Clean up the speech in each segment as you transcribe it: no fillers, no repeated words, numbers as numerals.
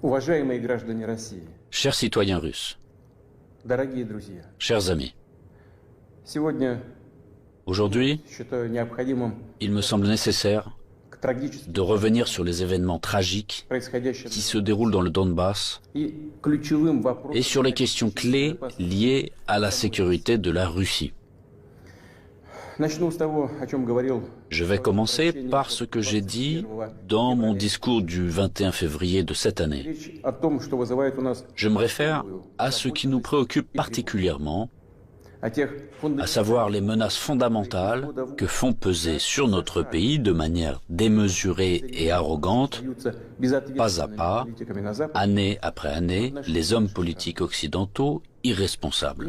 Уважаемые граждане России, Chers citoyens russes, дорогие друзья, chers amis, сегодня aujourd'hui, считаю необходимым il me semble nécessaire к трагическим de revenir sur les événements tragiques происходящим qui se déroulent dans le Donbass и ключевым et вопросам sur les questions clés liées à la sécurité de la Russie. Начну с того, о чем говорил. Je vais commencer par ce que j'ai dit dans mon discours du 21 février de cette année. Речь о том, что вызывает у нас Je me réfère à ce qui nous préoccupe particulièrement, о тех à savoir les menaces fondamentales que font peser sur notre pays de manière démesurée et arrogante, pas à pas, année après année, les hommes politiques occidentaux irresponsables.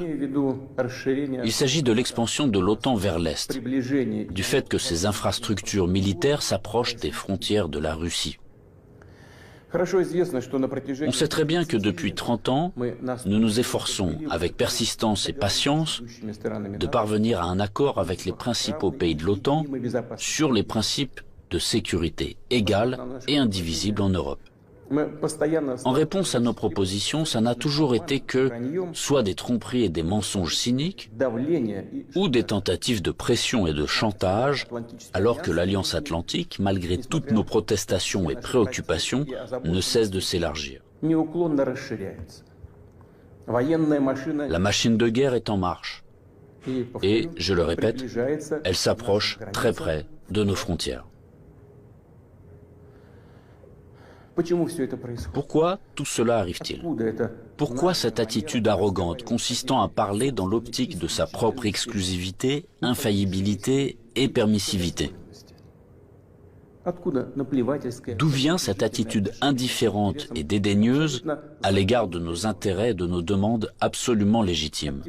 Il s'agit de l'expansion de l'OTAN vers l'Est, du fait que ces infrastructures militaires s'approchent des frontières de la Russie. On sait très bien que depuis 30 ans, nous nous efforçons, avec persistance et patience, de parvenir à un accord avec les principaux pays de l'OTAN sur les principes de sécurité égale et indivisible en Europe. En réponse à nos propositions, ça n'a toujours été que soit des tromperies et des mensonges cyniques, ou des tentatives de pression et de chantage, alors que l'Alliance Atlantique, malgré toutes nos protestations et préoccupations, ne cesse de s'élargir. La machine de guerre est en marche, et, je le répète, elle s'approche très près de nos frontières. Pourquoi tout cela arrive-t-il? Pourquoi cette attitude arrogante consistant à parler dans l'optique de sa propre exclusivité, infaillibilité et permissivité? D'où vient cette attitude indifférente et dédaigneuse à l'égard de nos intérêts et de nos demandes absolument légitimes?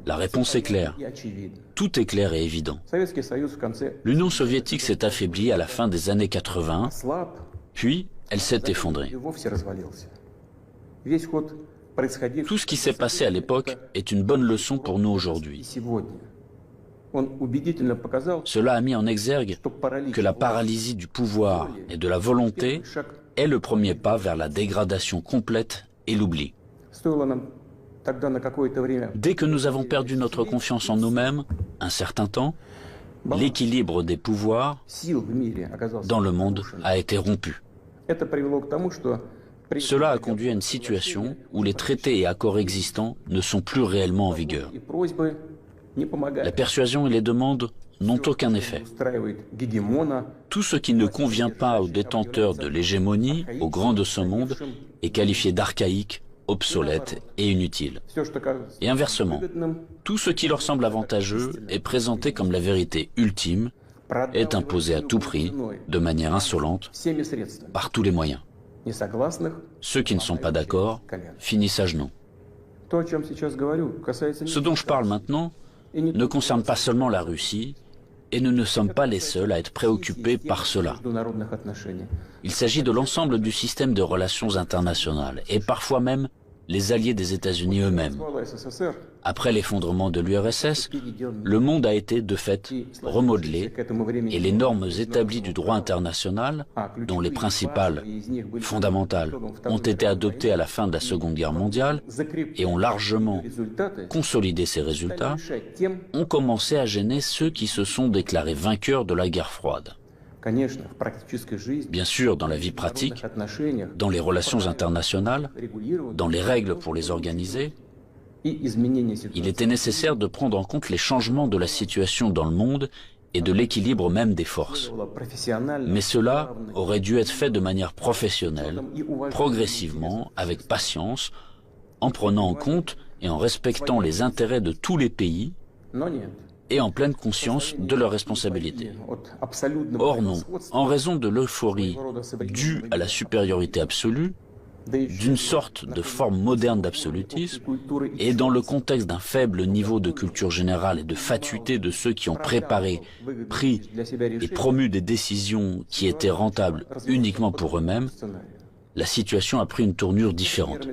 La réponse est claire. Tout est clair et évident. L'Union soviétique s'est affaiblie à la fin des années 80, puis elle s'est effondrée. Tout ce qui s'est passé à l'époque est une bonne leçon pour nous aujourd'hui. Cela a mis en exergue que la paralysie du pouvoir et de la volonté est le premier pas vers la dégradation complète et l'oubli. Dès que nous avons perdu notre confiance en nous-mêmes, un certain temps, l'équilibre des pouvoirs dans le monde a été rompu. Cela a conduit à une situation où les traités et accords existants ne sont plus réellement en vigueur. La persuasion et les demandes n'ont aucun effet. Tout ce qui ne convient pas aux détenteurs de l'hégémonie, aux grands de ce monde, est qualifié d'archaïque, obsolète et inutile. Et inversement, tout ce qui leur semble avantageux est présenté comme la vérité ultime, est imposé à tout prix, de manière insolente, par tous les moyens. Ceux qui ne sont pas d'accord finissent à genoux. Ce dont je parle maintenant ne concerne pas seulement la Russie, et nous ne sommes pas les seuls à être préoccupés par cela. Il s'agit de l'ensemble du système de relations internationales, et parfois même les alliés des États-Unis eux-mêmes. Après l'effondrement de l'URSS, le monde a été de fait remodelé et les normes établies du droit international, dont les principales, fondamentales, ont été adoptées à la fin de la Seconde Guerre mondiale et ont largement consolidé ces résultats, ont commencé à gêner ceux qui se sont déclarés vainqueurs de la guerre froide. Bien sûr, dans la vie pratique, dans les relations internationales, dans les règles pour les organiser, il était nécessaire de prendre en compte les changements de la situation dans le monde et de l'équilibre même des forces. Mais cela aurait dû être fait de manière professionnelle, progressivement, avec patience, en prenant en compte et en respectant les intérêts de tous les pays, et en pleine conscience de leurs responsabilités. Or non, en raison de l'euphorie due à la supériorité absolue, d'une sorte de forme moderne d'absolutisme, et dans le contexte d'un faible niveau de culture générale et de fatuité de ceux qui ont préparé, pris et promu des décisions qui étaient rentables uniquement pour eux-mêmes, la situation a pris une tournure différente.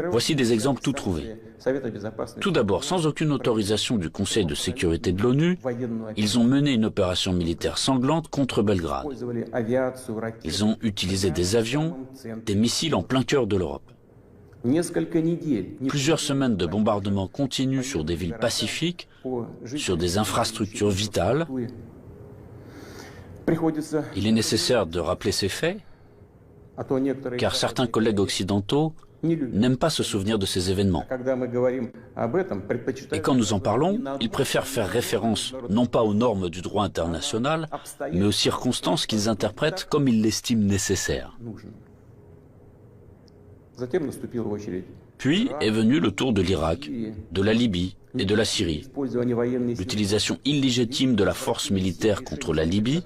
Voici des exemples tout trouvés. Tout d'abord, sans aucune autorisation du Conseil de sécurité de l'ONU, ils ont mené une opération militaire sanglante contre Belgrade. Ils ont utilisé des avions, des missiles en plein cœur de l'Europe. Plusieurs semaines de bombardements continus sur des villes pacifiques, sur des infrastructures vitales. Il est nécessaire de rappeler ces faits, car certains collègues occidentaux n'aiment pas se souvenir de ces événements. Et quand nous en parlons, ils préfèrent faire référence non pas aux normes du droit international, mais aux circonstances qu'ils interprètent comme ils l'estiment nécessaires. Puis est venu le tour de l'Irak, de la Libye et de la Syrie. L'utilisation illégitime de la force militaire contre la Libye,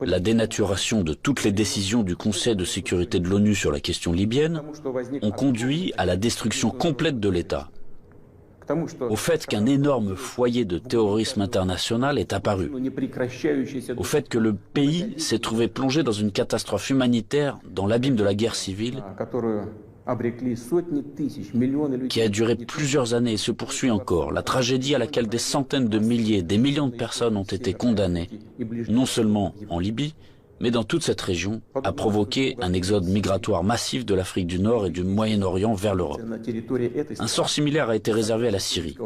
la dénaturation de toutes les décisions du Conseil de sécurité de l'ONU sur la question libyenne ont conduit à la destruction complète de l'État, au fait qu'un énorme foyer de terrorisme international est apparu, au fait que le pays s'est trouvé plongé dans une catastrophe humanitaire dans l'abîme de la guerre civile qui a duré plusieurs années et se poursuit encore, la tragédie à laquelle des centaines de milliers, des millions de personnes ont été condamnées, non seulement en Libye, mais dans toute cette région, a provoqué un exode migratoire massif de l'Afrique du Nord et du Moyen-Orient vers l'Europe. Un sort similaire a été réservé à la Syrie.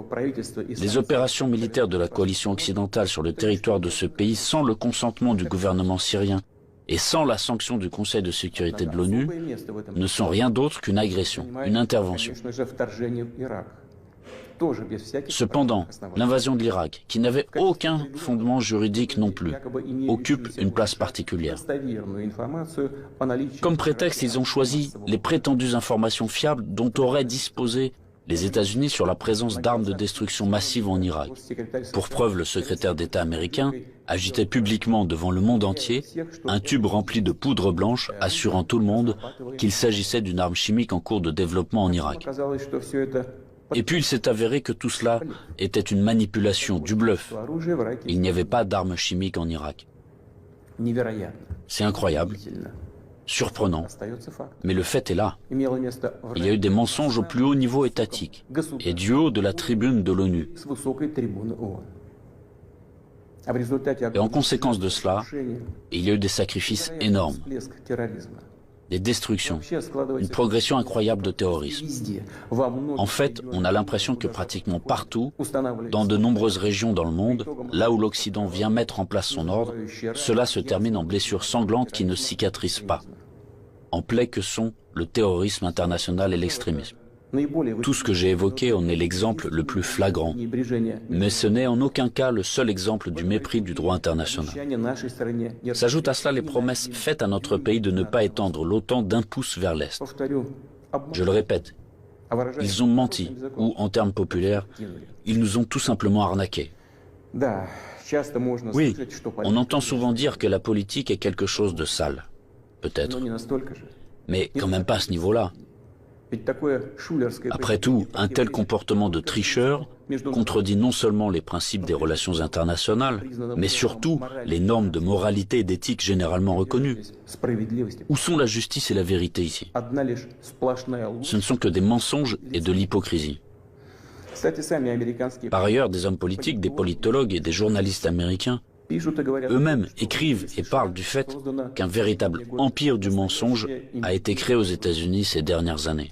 Les opérations militaires de la coalition occidentale sur le territoire de ce pays, sans le consentement du gouvernement syrien et sans la sanction du Conseil de sécurité de l'ONU, ne sont rien d'autre qu'une agression, une intervention. Cependant, l'invasion de l'Irak, qui n'avait aucun fondement juridique non plus, occupe une place particulière. Comme prétexte, ils ont choisi les prétendues informations fiables dont auraient disposé les États-Unis sur la présence d'armes de destruction massive en Irak. Pour preuve, le secrétaire d'État américain agitait publiquement devant le monde entier un tube rempli de poudre blanche assurant tout le monde qu'il s'agissait d'une arme chimique en cours de développement en Irak. Et puis il s'est avéré que tout cela était une manipulation, du bluff. Il n'y avait pas d'armes chimiques en Irak. C'est incroyable. Surprenant, mais le fait est là. Il y a eu des mensonges au plus haut niveau étatique et du haut de la tribune de l'ONU. Et en conséquence de cela, il y a eu des sacrifices énormes, des destructions, une progression incroyable de terrorisme. En fait, on a l'impression que pratiquement partout, dans de nombreuses régions dans le monde, là où l'Occident vient mettre en place son ordre, cela se termine en blessures sanglantes qui ne cicatrisent pas, en plaies que sont le terrorisme international et l'extrémisme. Tout ce que j'ai évoqué en est l'exemple le plus flagrant, mais ce n'est en aucun cas le seul exemple du mépris du droit international. S'ajoutent à cela les promesses faites à notre pays de ne pas étendre l'OTAN d'un pouce vers l'Est. Je le répète, ils ont menti, ou en termes populaires, ils nous ont tout simplement arnaqués. Oui, on entend souvent dire que la politique est quelque chose de sale, peut-être, mais quand même pas à ce niveau-là. Après tout, un tel comportement de tricheur contredit non seulement les principes des relations internationales, mais surtout les normes de moralité et d'éthique généralement reconnues. Où sont la justice et la vérité ici? Ce ne sont que des mensonges et de l'hypocrisie. Par ailleurs, des hommes politiques, des politologues et des journalistes américains eux-mêmes écrivent et parlent du fait qu'un véritable empire du mensonge a été créé aux États-Unis ces dernières années.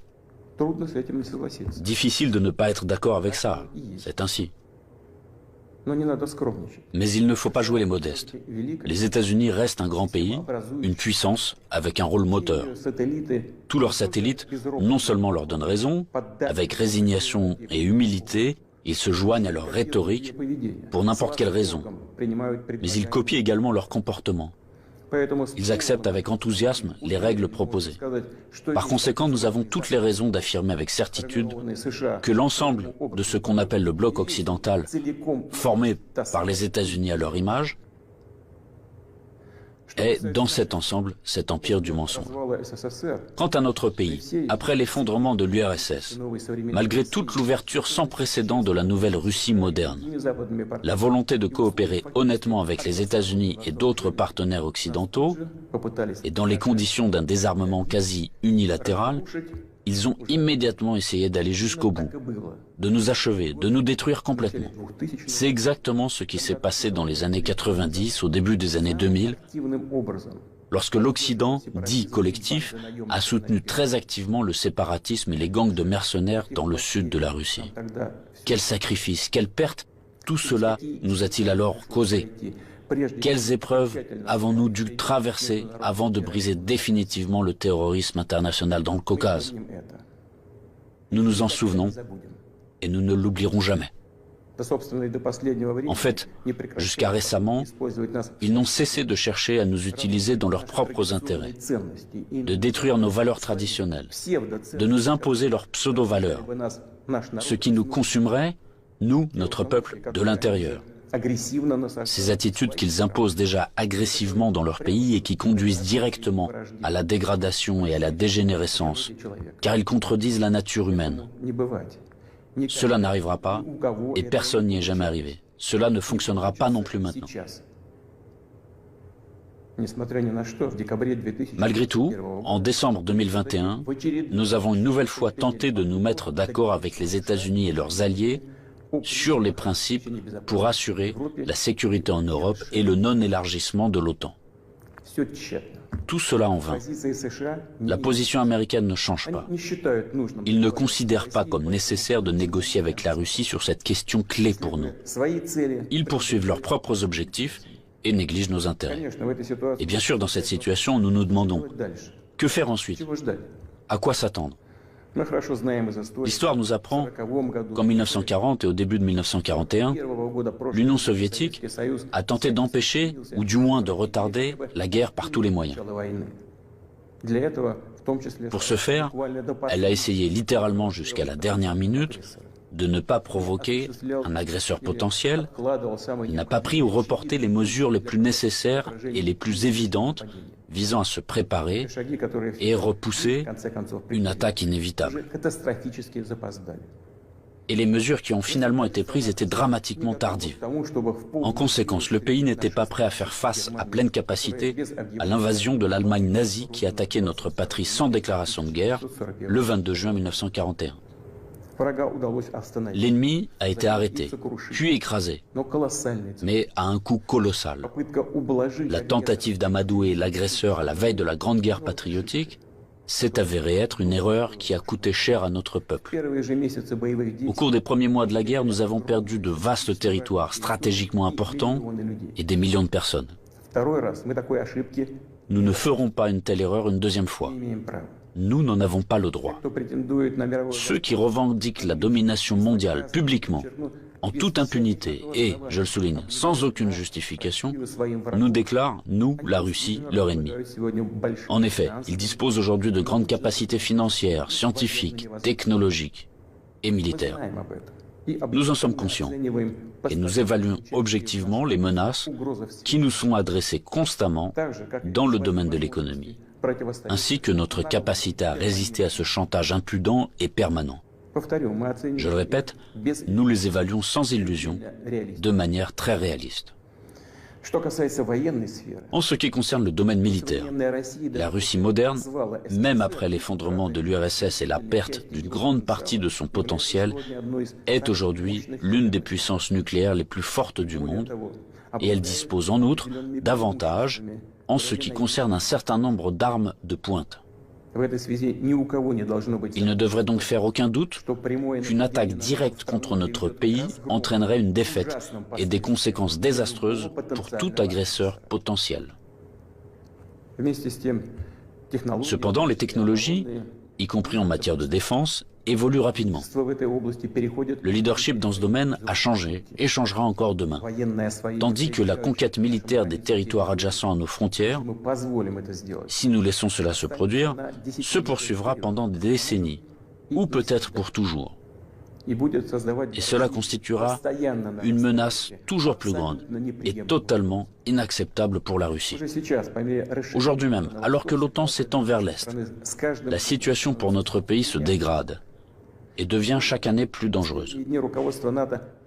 Difficile de ne pas être d'accord avec ça, c'est ainsi. Mais il ne faut pas jouer les modestes. Les États-Unis restent un grand pays, une puissance avec un rôle moteur. Tous leurs satellites non seulement leur donnent raison, avec résignation et humilité, ils se joignent à leur rhétorique pour n'importe quelle raison, mais ils copient également leur comportement. Ils acceptent avec enthousiasme les règles proposées. Par conséquent, nous avons toutes les raisons d'affirmer avec certitude que l'ensemble de ce qu'on appelle le bloc occidental, formé par les États-Unis à leur image, est, dans cet ensemble, cet empire du mensonge. Quant à notre pays, après l'effondrement de l'URSS, malgré toute l'ouverture sans précédent de la nouvelle Russie moderne, la volonté de coopérer honnêtement avec les États-Unis et d'autres partenaires occidentaux, et dans les conditions d'un désarmement quasi unilatéral, Ils ont immédiatement essayé d'aller jusqu'au bout, de nous achever, de nous détruire complètement. C'est exactement ce qui s'est passé dans les années 90, au début des années 2000, lorsque l'Occident, dit collectif, a soutenu très activement le séparatisme et les gangs de mercenaires dans le sud de la Russie. Quels sacrifices, quelles pertes tout cela nous a-t-il alors causé? Quelles épreuves avons-nous dû traverser avant de briser définitivement le terrorisme international dans le Caucase? Nous nous en souvenons et nous ne l'oublierons jamais. En fait, jusqu'à récemment, ils n'ont cessé de chercher à nous utiliser dans leurs propres intérêts, de détruire nos valeurs traditionnelles, de nous imposer leurs pseudo-valeurs, ce qui nous consumerait, nous, notre peuple, de l'intérieur. Ces attitudes qu'ils imposent déjà agressivement dans leur pays et qui conduisent directement à la dégradation et à la dégénérescence, car ils contredisent la nature humaine. Cela n'arrivera pas et personne n'y est jamais arrivé. Cela ne fonctionnera pas non plus maintenant. Malgré tout, en décembre 2021, nous avons une nouvelle fois tenté de nous mettre d'accord avec les États-Unis et leurs alliés sur les principes pour assurer la sécurité en Europe et le non-élargissement de l'OTAN. Tout cela en vain. La position américaine ne change pas. Ils ne considèrent pas comme nécessaire de négocier avec la Russie sur cette question clé pour nous. Ils poursuivent leurs propres objectifs et négligent nos intérêts. Et bien sûr, dans cette situation, nous nous demandons, que faire ensuite? À quoi s'attendre? L'histoire nous apprend qu'en 1940 et au début de 1941, l'Union soviétique a tenté d'empêcher, ou du moins de retarder, la guerre par tous les moyens. Pour ce faire, elle a essayé littéralement jusqu'à la dernière minute de ne pas provoquer un agresseur potentiel, elle n'a pas pris ou reporté les mesures les plus nécessaires et les plus évidentes visant à se préparer et repousser une attaque inévitable. Et les mesures qui ont finalement été prises étaient dramatiquement tardives. En conséquence, le pays n'était pas prêt à faire face à pleine capacité à l'invasion de l'Allemagne nazie qui attaquait notre patrie sans déclaration de guerre le 22 juin 1941. L'ennemi a été arrêté, puis écrasé, mais à un coût colossal. La tentative d'amadouer l'agresseur à la veille de la Grande Guerre patriotique s'est avérée être une erreur qui a coûté cher à notre peuple. Au cours des premiers mois de la guerre, nous avons perdu de vastes territoires stratégiquement importants et des millions de personnes. Nous ne ferons pas une telle erreur une deuxième fois. Nous n'en avons pas le droit. Ceux qui revendiquent la domination mondiale publiquement, en toute impunité et, je le souligne, sans aucune justification, nous déclarent, nous, la Russie, leur ennemi. En effet, ils disposent aujourd'hui de grandes capacités financières, scientifiques, technologiques et militaires. Nous en sommes conscients et nous évaluons objectivement les menaces qui nous sont adressées constamment dans le domaine de l'économie, ainsi que notre capacité à résister à ce chantage impudent et permanent. Je le répète, nous les évaluons sans illusion, de manière très réaliste. En ce qui concerne le domaine militaire, la Russie moderne, même après l'effondrement de l'URSS et la perte d'une grande partie de son potentiel, est aujourd'hui l'une des puissances nucléaires les plus fortes du monde, et elle dispose en outre d'avantages en ce qui concerne un certain nombre d'armes de pointe. Il ne devrait donc faire aucun doute qu'une attaque directe contre notre pays entraînerait une défaite et des conséquences désastreuses pour tout agresseur potentiel. Cependant, les technologies, y compris en matière de défense, évoluent rapidement. Le leadership dans ce domaine a changé et changera encore demain, tandis que la conquête militaire des territoires adjacents à nos frontières, si nous laissons cela se produire, se poursuivra pendant des décennies, ou peut-être pour toujours. Et cela constituera une menace toujours plus grande et totalement inacceptable pour la Russie. Aujourd'hui même, alors que l'OTAN s'étend vers l'Est, la situation pour notre pays se dégrade et devient chaque année plus dangereuse.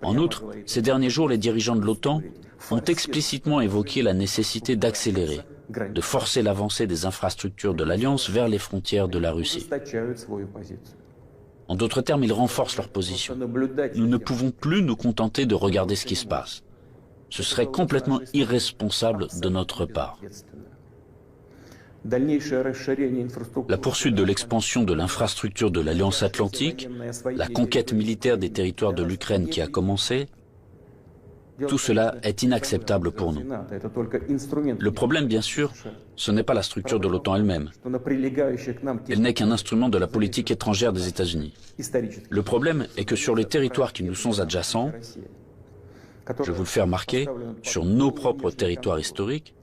En outre, ces derniers jours, les dirigeants de l'OTAN ont explicitement évoqué la nécessité d'accélérer de forcer l'avancée des infrastructures de l'Alliance vers les frontières de la Russie. En d'autres termes, ils renforcent leur position. Nous ne pouvons plus nous contenter de regarder ce qui se passe. Ce serait complètement irresponsable de notre part. La poursuite de l'expansion de l'infrastructure de l'Alliance Atlantique, la conquête militaire des territoires de l'Ukraine qui a commencé, tout cela est inacceptable pour nous. Le problème, bien sûr, ce n'est pas la structure de l'OTAN elle-même. Elle n'est qu'un instrument de la politique étrangère des États-Unis. Le problème est que sur les territoires qui nous sont adjacents, je vous le fais remarquer, sur nos propres territoires historiques,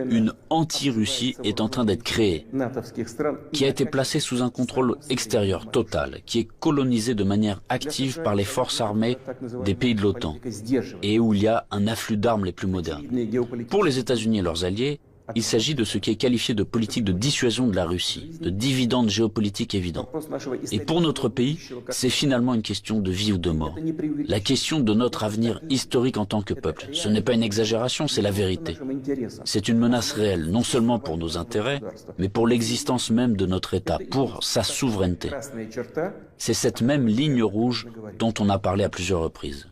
une anti-Russie est en train d'être créée, qui a été placée sous un contrôle extérieur total, qui est colonisée de manière active par les forces armées des pays de l'OTAN, et où il y a un afflux d'armes les plus modernes. Pour les États-Unis et leurs alliés, il s'agit de ce qui est qualifié de politique de dissuasion de la Russie, de dividendes géopolitiques évidents. Et pour notre pays, c'est finalement une question de vie ou de mort. La question de notre avenir historique en tant que peuple. Ce n'est pas une exagération, c'est la vérité. C'est une menace réelle, non seulement pour nos intérêts, mais pour l'existence même de notre État, pour sa souveraineté. C'est cette même ligne rouge dont on a parlé à plusieurs reprises.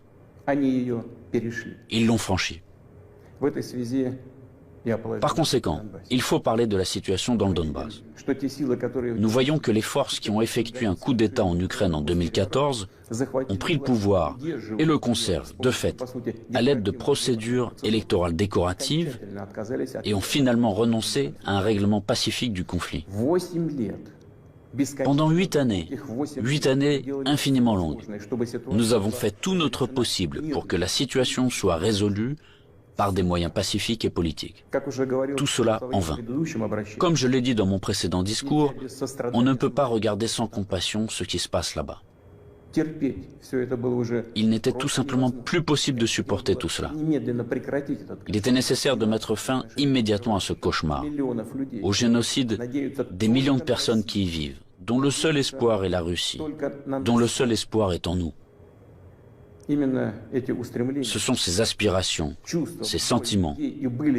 Ils l'ont franchie. Par conséquent, il faut parler de la situation dans le Donbass. Nous voyons que les forces qui ont effectué un coup d'État en Ukraine en 2014 ont pris le pouvoir et le conservent, de fait, à l'aide de procédures électorales décoratives et ont finalement renoncé à un règlement pacifique du conflit. Pendant 8 années infiniment longues, nous avons fait tout notre possible pour que la situation soit résolue par des moyens pacifiques et politiques. Tout cela en vain. Comme je l'ai dit dans mon précédent discours, on ne peut pas regarder sans compassion ce qui se passe là-bas. Il n'était tout simplement plus possible de supporter tout cela. Il était nécessaire de mettre fin immédiatement à ce cauchemar, au génocide des millions de personnes qui y vivent, dont le seul espoir est la Russie, dont le seul espoir est en nous. Ce sont ces aspirations, ces sentiments,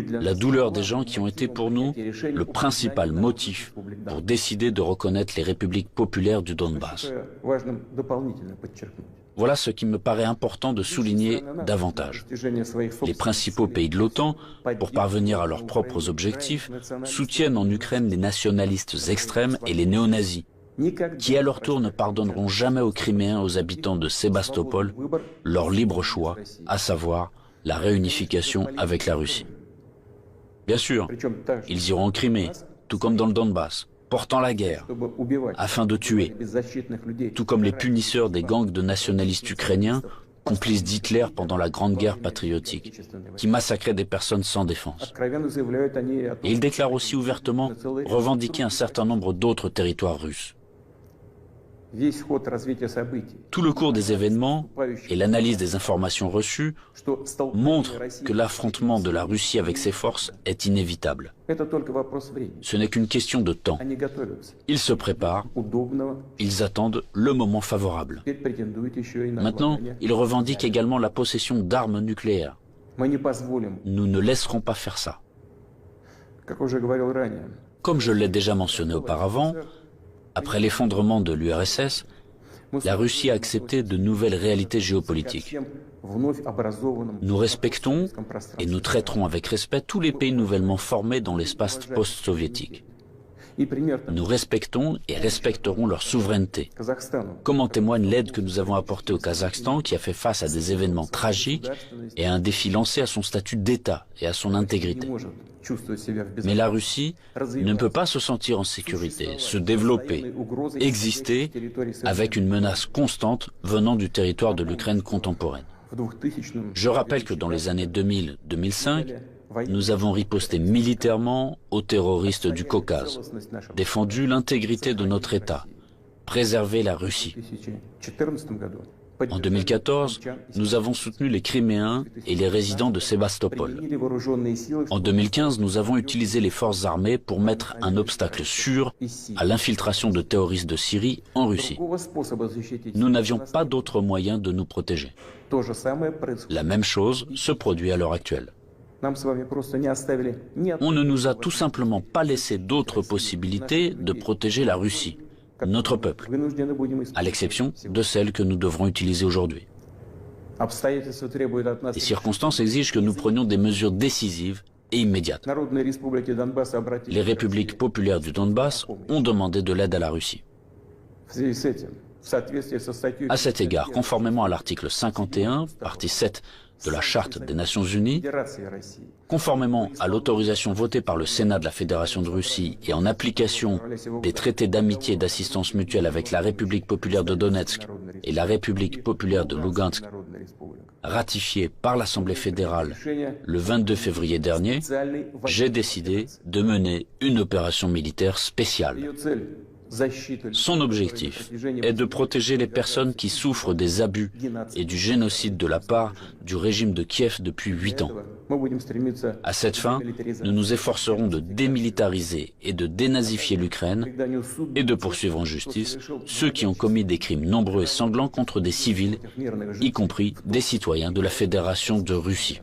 la douleur des gens qui ont été pour nous le principal motif pour décider de reconnaître les républiques populaires du Donbass. Voilà ce qui me paraît important de souligner davantage. Les principaux pays de l'OTAN, pour parvenir à leurs propres objectifs, soutiennent en Ukraine les nationalistes extrêmes et les néo-nazis, qui à leur tour ne pardonneront jamais aux Criméens, aux habitants de Sébastopol, leur libre choix, à savoir la réunification avec la Russie. Bien sûr, ils iront en Crimée, tout comme dans le Donbass, portant la guerre, afin de tuer, tout comme les punisseurs des gangs de nationalistes ukrainiens, complices d'Hitler pendant la Grande Guerre patriotique, qui massacraient des personnes sans défense. Et ils déclarent aussi ouvertement revendiquer un certain nombre d'autres territoires russes. Tout le cours des événements et l'analyse des informations reçues montrent que l'affrontement de la Russie avec ses forces est inévitable. Ce n'est qu'une question de temps. Ils se préparent, ils attendent le moment favorable. Maintenant, ils revendiquent également la possession d'armes nucléaires. Nous ne laisserons pas faire ça. Comme je l'ai déjà mentionné auparavant, après l'effondrement de l'URSS, la Russie a accepté de nouvelles réalités géopolitiques. Nous respectons et nous traiterons avec respect tous les pays nouvellement formés dans l'espace post-soviétique. Nous respectons et respecterons leur souveraineté, comme en témoigne l'aide que nous avons apportée au Kazakhstan, qui a fait face à des événements tragiques et à un défi lancé à son statut d'État et à son intégrité. Mais la Russie ne peut pas se sentir en sécurité, se développer, exister avec une menace constante venant du territoire de l'Ukraine contemporaine. Je rappelle que dans les années 2000-2005, nous avons riposté militairement aux terroristes du Caucase, défendu l'intégrité de notre État, préservé la Russie. En 2014, nous avons soutenu les Criméens et les résidents de Sébastopol. En 2015, nous avons utilisé les forces armées pour mettre un obstacle sûr à l'infiltration de terroristes de Syrie en Russie. Nous n'avions pas d'autre moyen de nous protéger. La même chose se produit à l'heure actuelle. On ne nous a tout simplement pas laissé d'autres possibilités de protéger la Russie, notre peuple, à l'exception de celles que nous devrons utiliser aujourd'hui. Les circonstances exigent que nous prenions des mesures décisives et immédiates. Les républiques populaires du Donbass ont demandé de l'aide à la Russie. À cet égard, conformément à l'article 51, partie 7 de la Charte des Nations Unies, conformément à l'autorisation votée par le Sénat de la Fédération de Russie et en application des traités d'amitié et d'assistance mutuelle avec la République populaire de Donetsk et la République populaire de Lugansk, ratifiés par l'Assemblée fédérale le 22 février dernier, j'ai décidé de mener une opération militaire spéciale. Son objectif est de protéger les personnes qui souffrent des abus et du génocide de la part du régime de Kiev depuis 8 ans. À cette fin, nous nous efforcerons de démilitariser et de dénazifier l'Ukraine et de poursuivre en justice ceux qui ont commis des crimes nombreux et sanglants contre des civils, y compris des citoyens de la Fédération de Russie.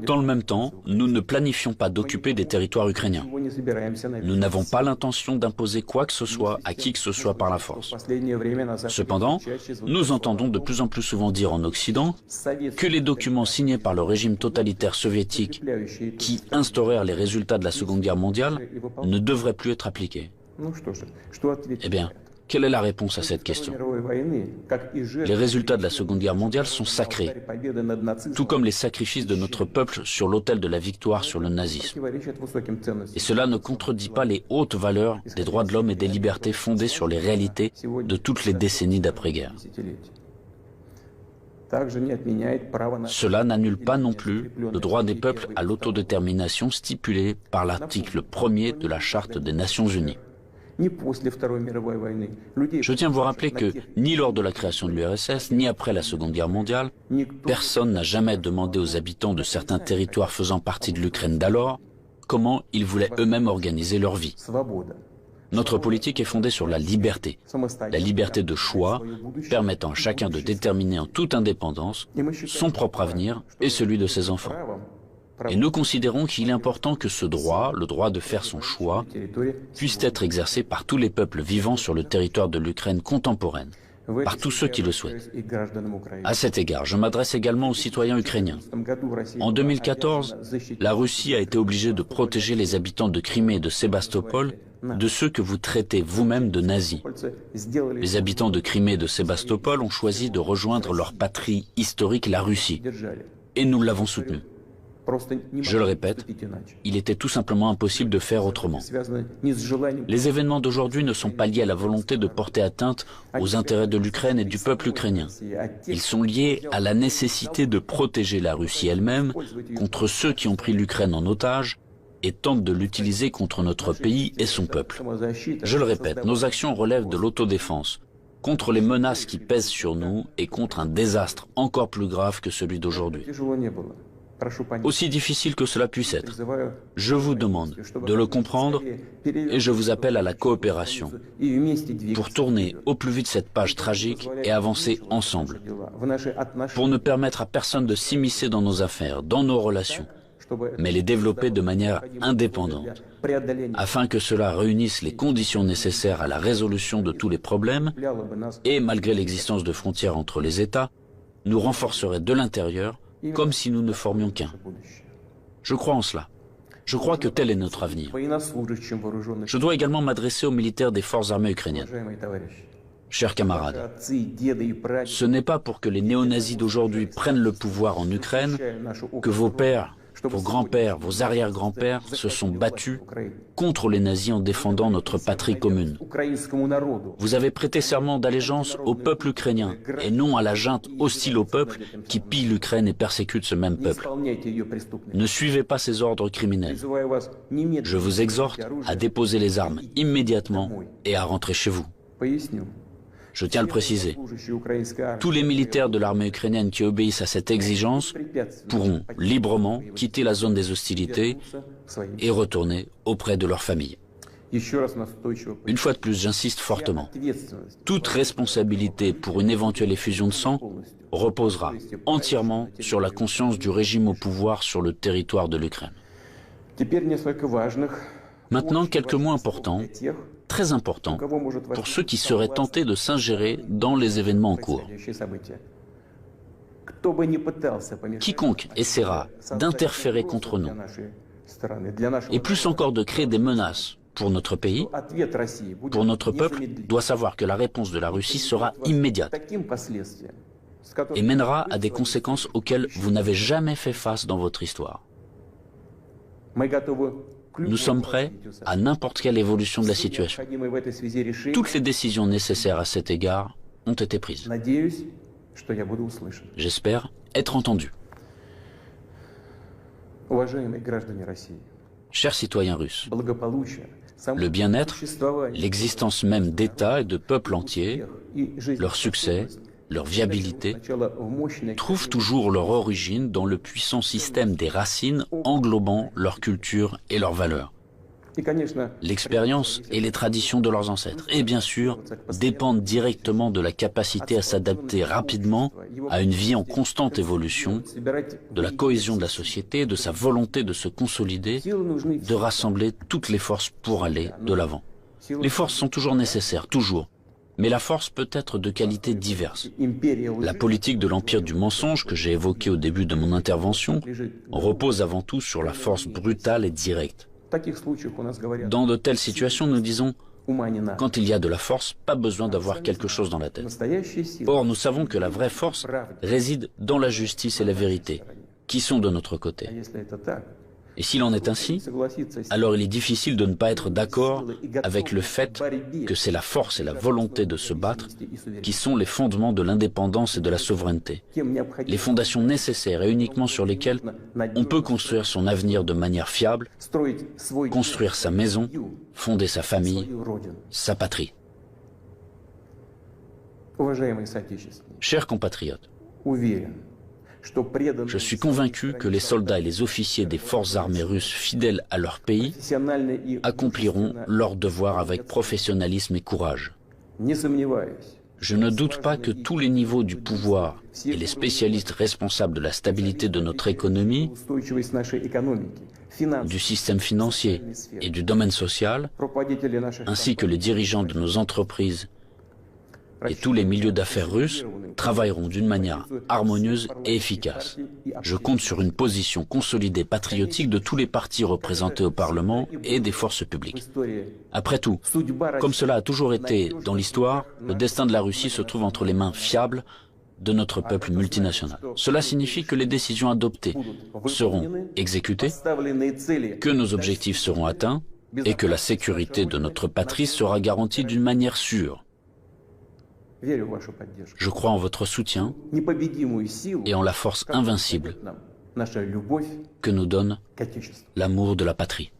Dans le même temps, nous ne planifions pas d'occuper des territoires ukrainiens. Nous n'avons pas l'intention d'imposer quoi que ce soit à qui que ce soit par la force. Cependant, nous entendons de plus en plus souvent dire en Occident que les documents signés par le régime totalitaire soviétique qui instaurèrent les résultats de la Seconde Guerre mondiale ne devraient plus être appliqués. Eh bien, quelle est la réponse à cette question? Les résultats de la Seconde Guerre mondiale sont sacrés, tout comme les sacrifices de notre peuple sur l'autel de la victoire sur le nazisme. Et cela ne contredit pas les hautes valeurs des droits de l'homme et des libertés fondées sur les réalités de toutes les décennies d'après-guerre. Cela n'annule pas non plus le droit des peuples à l'autodétermination stipulé par l'article 1er de la Charte des Nations Unies. Je tiens à vous rappeler que, ni lors de la création de l'URSS, ni après la Seconde Guerre mondiale, personne n'a jamais demandé aux habitants de certains territoires faisant partie de l'Ukraine d'alors comment ils voulaient eux-mêmes organiser leur vie. Notre politique est fondée sur la liberté de choix, permettant à chacun de déterminer en toute indépendance son propre avenir et celui de ses enfants. Et nous considérons qu'il est important que ce droit, le droit de faire son choix, puisse être exercé par tous les peuples vivant sur le territoire de l'Ukraine contemporaine, par tous ceux qui le souhaitent. À cet égard, je m'adresse également aux citoyens ukrainiens. En 2014, la Russie a été obligée de protéger les habitants de Crimée et de Sébastopol de ceux que vous traitez vous-même de nazis. Les habitants de Crimée et de Sébastopol ont choisi de rejoindre leur patrie historique, la Russie, et nous l'avons soutenu. Je le répète, il était tout simplement impossible de faire autrement. Les événements d'aujourd'hui ne sont pas liés à la volonté de porter atteinte aux intérêts de l'Ukraine et du peuple ukrainien. Ils sont liés à la nécessité de protéger la Russie elle-même contre ceux qui ont pris l'Ukraine en otage et tentent de l'utiliser contre notre pays et son peuple. Je le répète, nos actions relèvent de l'autodéfense, contre les menaces qui pèsent sur nous et contre un désastre encore plus grave que celui d'aujourd'hui. Aussi difficile que cela puisse être, je vous demande de le comprendre et je vous appelle à la coopération pour tourner au plus vite cette page tragique et avancer ensemble, pour ne permettre à personne de s'immiscer dans nos affaires, dans nos relations, mais les développer de manière indépendante, afin que cela réunisse les conditions nécessaires à la résolution de tous les problèmes et, malgré l'existence de frontières entre les États, nous renforcerait de l'intérieur comme si nous ne formions qu'un. Je crois en cela. Je crois que tel est notre avenir. Je dois également m'adresser aux militaires des forces armées ukrainiennes. Chers camarades, ce n'est pas pour que les néo-nazis d'aujourd'hui prennent le pouvoir en Ukraine que vos pères, vos grands-pères, vos arrière-grands-pères se sont battus contre les nazis en défendant notre patrie commune. Vous avez prêté serment d'allégeance au peuple ukrainien et non à la junte hostile au peuple qui pille l'Ukraine et persécute ce même peuple. Ne suivez pas ces ordres criminels. Je vous exhorte à déposer les armes immédiatement et à rentrer chez vous. Je tiens à le préciser, tous les militaires de l'armée ukrainienne qui obéissent à cette exigence pourront librement quitter la zone des hostilités et retourner auprès de leur famille. Une fois de plus, j'insiste fortement. Toute responsabilité pour une éventuelle effusion de sang reposera entièrement sur la conscience du régime au pouvoir sur le territoire de l'Ukraine. Maintenant, quelques mots importants, très importants, pour ceux qui seraient tentés de s'ingérer dans les événements en cours. Quiconque essaiera d'interférer contre nous, et plus encore de créer des menaces pour notre pays, pour notre peuple, doit savoir que la réponse de la Russie sera immédiate et mènera à des conséquences auxquelles vous n'avez jamais fait face dans votre histoire. Nous sommes prêts à n'importe quelle évolution de la situation. Toutes les décisions nécessaires à cet égard ont été prises. J'espère être entendu. Chers citoyens russes, le bien-être, l'existence même d'États et de peuples entiers, leur succès, leur viabilité, trouvent toujours leur origine dans le puissant système des racines englobant leur culture et leurs valeurs. L'expérience et les traditions de leurs ancêtres, et bien sûr, dépendent directement de la capacité à s'adapter rapidement à une vie en constante évolution, de la cohésion de la société, de sa volonté de se consolider, de rassembler toutes les forces pour aller de l'avant. Les forces sont toujours nécessaires, toujours. Mais la force peut être de qualités diverses. La politique de l'empire du mensonge que j'ai évoquée au début de mon intervention repose avant tout sur la force brutale et directe. Dans de telles situations, nous disons, quand il y a de la force, pas besoin d'avoir quelque chose dans la tête. Or, nous savons que la vraie force réside dans la justice et la vérité, qui sont de notre côté. Et s'il en est ainsi, alors il est difficile de ne pas être d'accord avec le fait que c'est la force et la volonté de se battre qui sont les fondements de l'indépendance et de la souveraineté, les fondations nécessaires et uniquement sur lesquelles on peut construire son avenir de manière fiable, construire sa maison, fonder sa famille, sa patrie. Chers compatriotes, je suis convaincu que les soldats et les officiers des forces armées russes fidèles à leur pays accompliront leur devoir avec professionnalisme et courage. Je ne doute pas que tous les niveaux du pouvoir et les spécialistes responsables de la stabilité de notre économie, du système financier et du domaine social, ainsi que les dirigeants de nos entreprises et tous les milieux d'affaires russes travailleront d'une manière harmonieuse et efficace. Je compte sur une position consolidée patriotique de tous les partis représentés au Parlement et des forces publiques. Après tout, comme cela a toujours été dans l'histoire, le destin de la Russie se trouve entre les mains fiables de notre peuple multinational. Cela signifie que les décisions adoptées seront exécutées, que nos objectifs seront atteints et que la sécurité de notre patrie sera garantie d'une manière sûre. Je crois en votre soutien et en la force invincible que nous donne l'amour de la patrie.